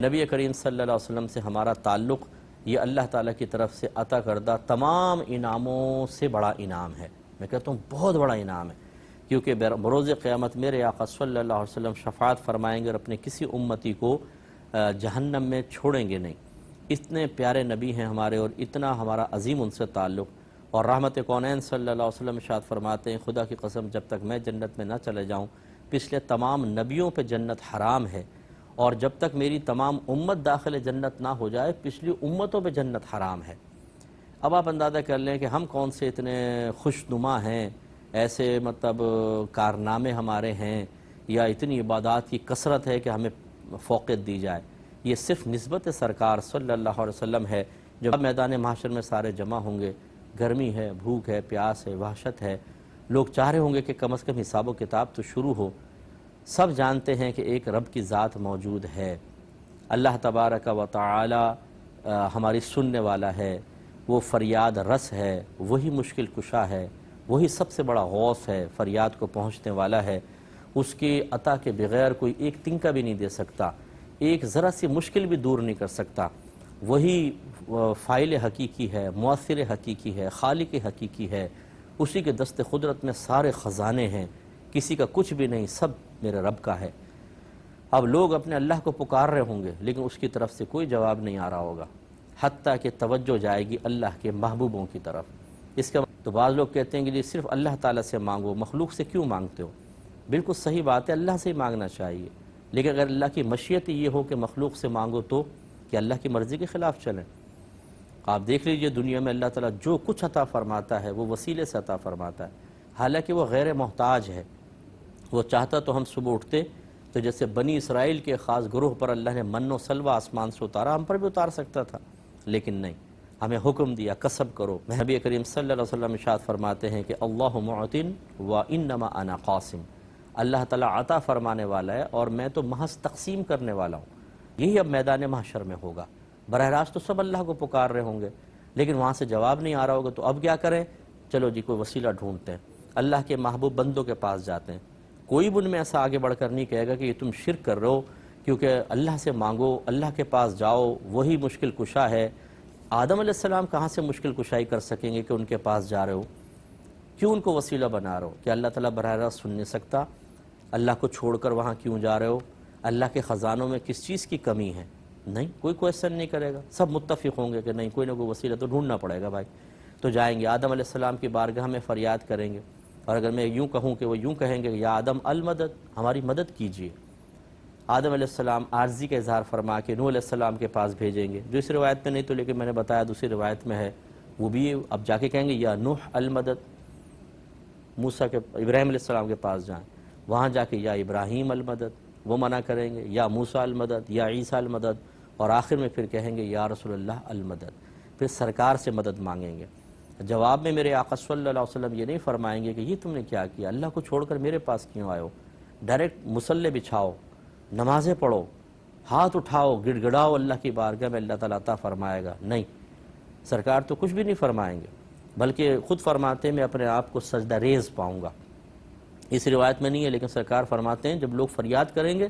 نبی کریم صلی اللہ علیہ وسلم سے ہمارا تعلق یہ اللہ تعالیٰ کی طرف سے عطا کردہ تمام انعاموں سے بڑا انعام ہے۔ میں کہتا ہوں بہت بڑا انعام ہے، کیونکہ بروز قیامت میرے آقا صلی اللہ علیہ وسلم شفاعت فرمائیں گے اور اپنے کسی امتی کو جہنم میں چھوڑیں گے نہیں۔ اتنے پیارے نبی ہیں ہمارے اور اتنا ہمارا عظیم ان سے تعلق، اور رحمت کونین صلی اللہ علیہ وسلم ارشاد فرماتے ہیں خدا کی قسم جب تک میں جنت میں نہ چلے جاؤں پچھلے تمام نبیوں پہ جنت حرام ہے، اور جب تک میری تمام امت داخل جنت نہ ہو جائے پچھلی امتوں پہ جنت حرام ہے۔ اب آپ اندازہ کر لیں کہ ہم کون سے اتنے خوش نما ہیں، ایسے کارنامے ہمارے ہیں، یا اتنی عبادات کی کثرت ہے کہ ہمیں فوقیت دی جائے۔ یہ صرف نسبت سرکار صلی اللہ علیہ وسلم ہے۔ جب میدان محشر میں سارے جمع ہوں گے، گرمی ہے، بھوک ہے، پیاس ہے، وحشت ہے، لوگ چاہ رہے ہوں گے کہ کم از کم حساب و کتاب تو شروع ہو۔ سب جانتے ہیں کہ ایک رب کی ذات موجود ہے، اللہ تبارک و تعالی ہماری سننے والا ہے، وہ فریاد رس ہے، وہی مشکل کشا ہے، وہی سب سے بڑا غوث ہے، فریاد کو پہنچنے والا ہے۔ اس کی عطا کے بغیر کوئی ایک تنکا بھی نہیں دے سکتا، ایک ذرا سی مشکل بھی دور نہیں کر سکتا۔ وہی فاعل حقیقی ہے، مؤثر حقیقی ہے، خالق حقیقی ہے، اسی کے دست قدرت میں سارے خزانے ہیں، کسی کا کچھ بھی نہیں، سب میرے رب کا ہے۔ اب لوگ اپنے اللہ کو پکار رہے ہوں گے لیکن اس کی طرف سے کوئی جواب نہیں آ رہا ہوگا، حتیٰ کہ توجہ جائے گی اللہ کے محبوبوں کی طرف۔ اس کا تو بعض لوگ کہتے ہیں کہ جی صرف اللہ تعالیٰ سے مانگو، مخلوق سے کیوں مانگتے ہو؟ بالکل صحیح بات ہے، اللہ سے ہی مانگنا چاہیے، لیکن اگر اللہ کی مشیت یہ ہو کہ مخلوق سے مانگو تو کہ اللہ کی مرضی کے خلاف چلیں؟ آپ دیکھ لیجئے دنیا میں اللہ تعالیٰ جو کچھ عطا فرماتا ہے وہ وسیلے سے عطا فرماتا ہے، حالانکہ وہ غیر محتاج ہے۔ وہ چاہتا تو ہم صبح اٹھتے تو جیسے بنی اسرائیل کے خاص گروہ پر اللہ نے من و سلوہ آسمان سے اتارا، ہم پر بھی اتار سکتا تھا، لیکن نہیں، ہمیں حکم دیا کسب کرو۔ نبی کریم صلی اللہ علیہ وسلم ارشاد فرماتے ہیں کہ اللہ معطٍ وانما انا قاسم، اللہ تعالیٰ عطا فرمانے والا ہے اور میں تو محض تقسیم کرنے والا ہوں۔ یہی اب میدان محشر میں ہوگا، براہ راست تو سب اللہ کو پکار رہے ہوں گے لیکن وہاں سے جواب نہیں آ رہا ہوگا، تو اب کیا کریں؟ چلو جی کوئی وسیلہ ڈھونڈتے ہیں، اللہ کے محبوب بندوں کے پاس جاتے ہیں۔ کوئی بھی ان میں ایسا آگے بڑھ کر نہیں کہے گا کہ یہ تم شرک کر رہے ہو، کیونکہ اللہ سے مانگو، اللہ کے پاس جاؤ، وہی مشکل کشا ہے۔ آدم علیہ السلام کہاں سے مشکل کشائی کر سکیں گے کہ ان کے پاس جا رہے ہو؟ کیوں ان کو وسیلہ بنا رہے ہو؟ کہ اللہ تعالیٰ براہ راست سن نہیں سکتا؟ اللہ کو چھوڑ کر وہاں کیوں جا رہے ہو؟ اللہ کے خزانوں میں کس چیز کی کمی ہے؟ نہیں، کوئی کویسچن نہیں کرے گا، سب متفق ہوں گے کہ نہیں، کوئی نہ کوئی وسیلہ تو ڈھونڈنا پڑے گا بھائی۔ تو جائیں گے آدم علیہ السلام کی بارگاہ میں فریاد کریں گے، اور اگر میں یوں کہوں کہ وہ یوں کہیں گے یا آدم المدد، ہماری مدد کیجیے، آدم علیہ السلام عاجزی کا اظہار فرما کے نوح علیہ السلام کے پاس بھیجیں گے، جو اس روایت میں نہیں تو لیکن میں نے بتایا دوسری روایت میں ہے، وہ بھی اب جا کے کہیں گے یا نوح المدد، موسیٰ کے ابراہیم علیہ السلام کے پاس جائیں، وہاں جا کے یا ابراہیم المدد، وہ منع کریں گے، یا موسیٰ المدد، یا عیسیٰ المدد، اور آخر میں پھر کہیں گے یا رسول اللہ المدد، پھر سرکار سے مدد مانگیں گے۔ جواب میں میرے آقا صلی اللہ علیہ وسلم یہ نہیں فرمائیں گے کہ یہ تم نے کیا کیا، اللہ کو چھوڑ کر میرے پاس کیوں آئے ہو؟ ڈائریکٹ مصلی بچھاؤ، نمازیں پڑھو، ہاتھ اٹھاؤ، گڑ گڑاؤ اللہ کی بارگاہ میں، اللہ تعالیٰ عطا فرمائے گا۔ نہیں، سرکار تو کچھ بھی نہیں فرمائیں گے، بلکہ خود فرماتے ہیں میں اپنے آپ کو سجدہ ریز پاؤں گا۔ اس روایت میں نہیں ہے لیکن سرکار فرماتے ہیں جب لوگ فریاد کریں گے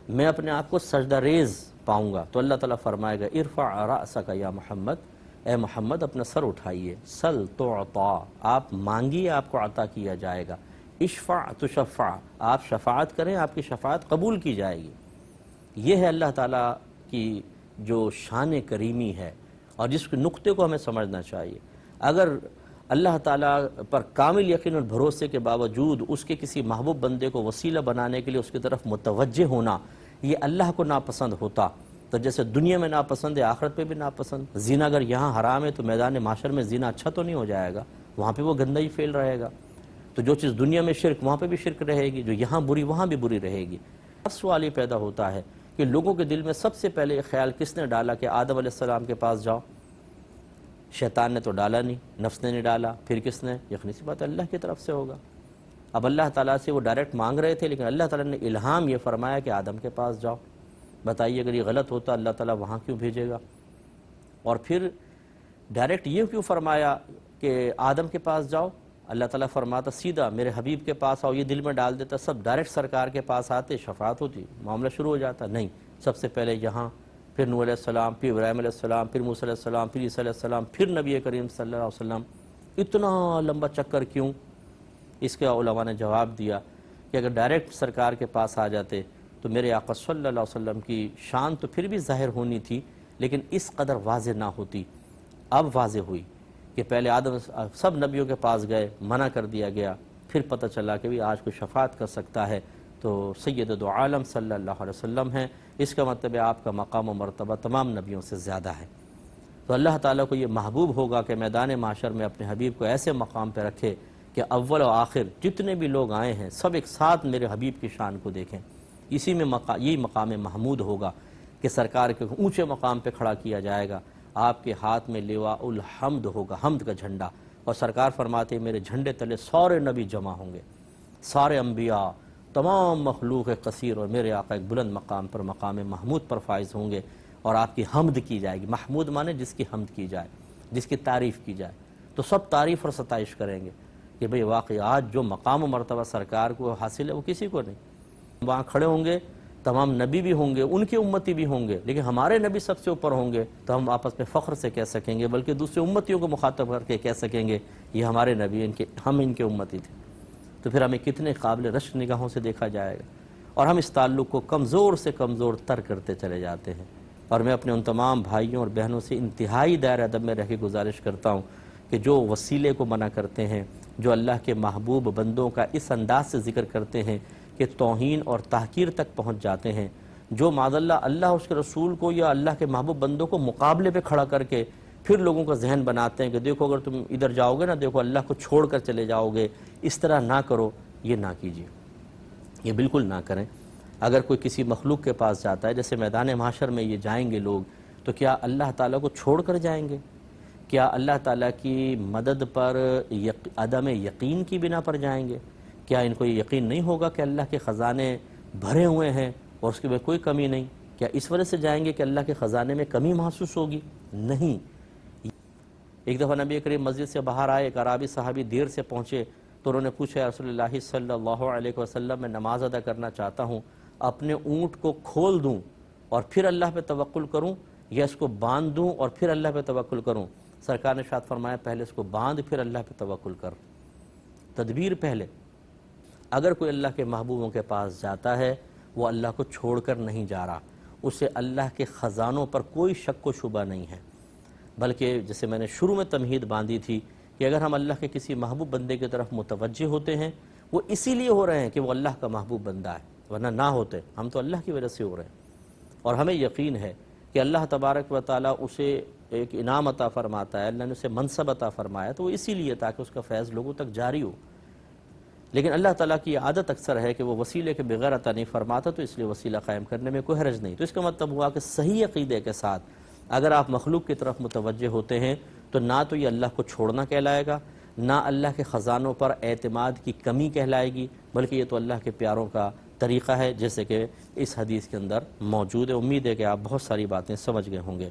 میں اپنے آپ کو سجدہ ریز پاؤں گا، تو اللہ تعالیٰ فرمائے گا ارفع رأسک یا محمد، اے محمد اپنا سر اٹھائیے، سل تعطا، آپ مانگیے آپ کو عطا کیا جائے گا، اشفع تشفع، آپ شفاعت کریں آپ کی شفاعت قبول کی جائے گی۔ یہ ہے اللہ تعالیٰ کی جو شان کریمی ہے اور جس کے نقطے کو ہمیں سمجھنا چاہیے۔ اگر اللہ تعالیٰ پر کامل یقین اور بھروسے کے باوجود اس کے کسی محبوب بندے کو وسیلہ بنانے کے لیے اس کی طرف متوجہ ہونا یہ اللہ کو ناپسند ہوتا، تو جیسے دنیا میں ناپسند ہے آخرت پہ بھی ناپسند۔ زنا اگر یہاں حرام ہے تو میدان محشر میں زنا اچھا تو نہیں ہو جائے گا، وہاں پہ وہ گندگی پھیل رہے گا۔ تو جو چیز دنیا میں شرک وہاں پہ بھی شرک رہے گی، جو یہاں بری وہاں بھی بری رہے گی۔ اب سوال یہ پیدا ہوتا ہے کہ لوگوں کے دل میں سب سے پہلے یہ خیال کس نے ڈالا کہ آدم علیہ السلام کے پاس جاؤ؟ شیطان نے تو ڈالا نہیں، نفس نے نہیں ڈالا، پھر کس نے؟ یقینی سی بات اللہ کی طرف سے ہوگا۔ اب اللہ تعالیٰ سے وہ ڈائریکٹ مانگ رہے تھے لیکن اللہ تعالیٰ نے الہام یہ فرمایا کہ آدم کے پاس جاؤ۔ بتائیے اگر یہ غلط ہوتا اللہ تعالیٰ وہاں کیوں بھیجے گا؟ اور پھر ڈائریکٹ یہ کیوں فرمایا کہ آدم کے پاس جاؤ؟ اللہ تعالیٰ فرماتا سیدھا میرے حبیب کے پاس آؤ، یہ دل میں ڈال دیتا، سب ڈائریکٹ سرکار کے پاس آتے، شفاعت ہوتی، معاملہ شروع ہو جاتا۔ نہیں، سب سے پہلے یہاں پھر نوح علیہ السلام، پھر ابراہیم علیہ السلام، پھر موسیٰ علیہ السلام، پھر عیسیٰ علیہ السلام، پھر نبی کریم صلی اللہ علیہ وسلم، اتنا لمبا چکر کیوں؟ اس کے علماء نے جواب دیا کہ اگر ڈائریکٹ سرکار کے پاس آ جاتے تو میرے آقا صلی اللہ علیہ وسلم کی شان تو پھر بھی ظاہر ہونی تھی، لیکن اس قدر واضح نہ ہوتی۔ اب واضح ہوئی کہ پہلے آدم سب نبیوں کے پاس گئے، منع کر دیا گیا، پھر پتہ چلا کہ بھی آج کوئی شفاعت کر سکتا ہے تو سید دو عالم صلی اللہ علیہ وسلم ہیں۔ اس کا مطلب ہے آپ کا مقام و مرتبہ تمام نبیوں سے زیادہ ہے۔ تو اللہ تعالیٰ کو یہ محبوب ہوگا کہ میدان محشر میں اپنے حبیب کو ایسے مقام پہ رکھے کہ اول و آخر جتنے بھی لوگ آئے ہیں سب ایک ساتھ میرے حبیب کی شان کو دیکھیں۔ اسی میں یہی مقام محمود ہوگا کہ سرکار کے اونچے مقام پہ کھڑا کیا جائے گا، آپ کے ہاتھ میں لواء الحمد ہوگا، حمد کا جھنڈا، اور سرکار فرماتے ہیں میرے جھنڈے تلے سارے نبی جمع ہوں گے، سارے انبیاء، تمام مخلوق کثیر، اور میرے آقا ایک بلند مقام پر مقام محمود پر فائز ہوں گے، اور آپ کی حمد کی جائے گی۔ محمود مانے جس کی حمد کی جائے، جس کی تعریف کی جائے، تو سب تعریف اور ستائش کریں گے کہ بھئی واقعی آج جو مقام و مرتبہ سرکار کو حاصل ہے وہ کسی کو نہیں۔ وہاں کھڑے ہوں گے تمام نبی بھی ہوں گے، ان کے امتی بھی ہوں گے، لیکن ہمارے نبی سب سے اوپر ہوں گے تو ہم آپس میں فخر سے کہہ سکیں گے، بلکہ دوسرے امتیوں کو مخاطب کر کے کہہ سکیں گے یہ ہمارے نبی، ہم ان کے امتی تھے۔ تو پھر ہمیں کتنے قابل رشک نگاہوں سے دیکھا جائے گا، اور ہم اس تعلق کو کمزور سے کمزور تر کرتے چلے جاتے ہیں۔ اور میں اپنے ان تمام بھائیوں اور بہنوں سے انتہائی دائرہ ادب میں رہ کے گزارش کرتا ہوں کہ جو وسیلے کو منع کرتے ہیں، جو اللہ کے محبوب بندوں کا اس انداز سے ذکر کرتے ہیں کہ توہین اور تحقیر تک پہنچ جاتے ہیں، جو معاذ اللہ اس کے رسول کو یا اللہ کے محبوب بندوں کو مقابلے پہ کھڑا کر کے پھر لوگوں کا ذہن بناتے ہیں کہ دیکھو اگر تم ادھر جاؤ گے نا، دیکھو اللہ کو چھوڑ کر چلے جاؤ گے، اس طرح نہ کرو، یہ نہ کیجیے، یہ بالکل نہ کریں۔ اگر کوئی کسی مخلوق کے پاس جاتا ہے، جیسے میدان محشر میں یہ جائیں گے لوگ، تو کیا اللہ تعالیٰ کو چھوڑ کر جائیں گے؟ کیا اللہ تعالیٰ کی مدد پر عدم یقین کی بنا پر جائیں گے؟ کیا ان کو یہ یقین نہیں ہوگا کہ اللہ کے خزانے بھرے ہوئے ہیں اور اس کے میں کوئی کمی نہیں؟ کیا اس وجہ سے جائیں گے کہ اللہ کے خزانے میں کمی محسوس ہوگی؟ نہیں۔ ایک دفعہ نبی کریم مسجد سے باہر آئے، ایک عرابی صحابی دیر سے پہنچے تو انہوں نے پوچھا یا رسول اللہ صلی اللہ علیہ وسلم میں نماز ادا کرنا چاہتا ہوں، اپنے اونٹ کو کھول دوں اور پھر اللہ پہ توکل کروں، یا اس کو باندھ دوں اور پھر اللہ پہ توکل کروں؟ سرکار نے ارشاد فرمایا پہلے اس کو باندھ پھر اللہ پہ توکل کر، تدبیر پہلے۔ اگر کوئی اللہ کے محبوبوں کے پاس جاتا ہے وہ اللہ کو چھوڑ کر نہیں جا رہا، اسے اللہ کے خزانوں پر کوئی شک و شبہ نہیں ہے، بلکہ جیسے میں نے شروع میں تمہید باندھی تھی کہ اگر ہم اللہ کے کسی محبوب بندے کی طرف متوجہ ہوتے ہیں وہ اسی لیے ہو رہے ہیں کہ وہ اللہ کا محبوب بندہ ہے، ورنہ نہ ہوتے، ہم تو اللہ کی وجہ سے ہو رہے ہیں۔ اور ہمیں یقین ہے کہ اللہ تبارک و تعالیٰ اسے ایک انعام عطا فرماتا ہے، اللہ نے اسے منصب عطا فرمایا تو وہ اسی لیے تاکہ اس کا فیض لوگوں تک جاری ہو، لیکن اللہ تعالیٰ کی عادت اکثر ہے کہ وہ وسیلے کے بغیر عطا نہیں فرماتا، تو اس لیے وسیلہ قائم کرنے میں کوئی حرج نہیں۔ تو اس کا مطلب ہوا کہ صحیح عقیدے کے ساتھ اگر آپ مخلوق کی طرف متوجہ ہوتے ہیں تو نہ تو یہ اللہ کو چھوڑنا کہلائے گا، نہ اللہ کے خزانوں پر اعتماد کی کمی کہلائے گی، بلکہ یہ تو اللہ کے پیاروں کا طریقہ ہے، جیسے کہ اس حدیث کے اندر موجود ہے۔ امید ہے کہ آپ بہت ساری باتیں سمجھ گئے ہوں گے۔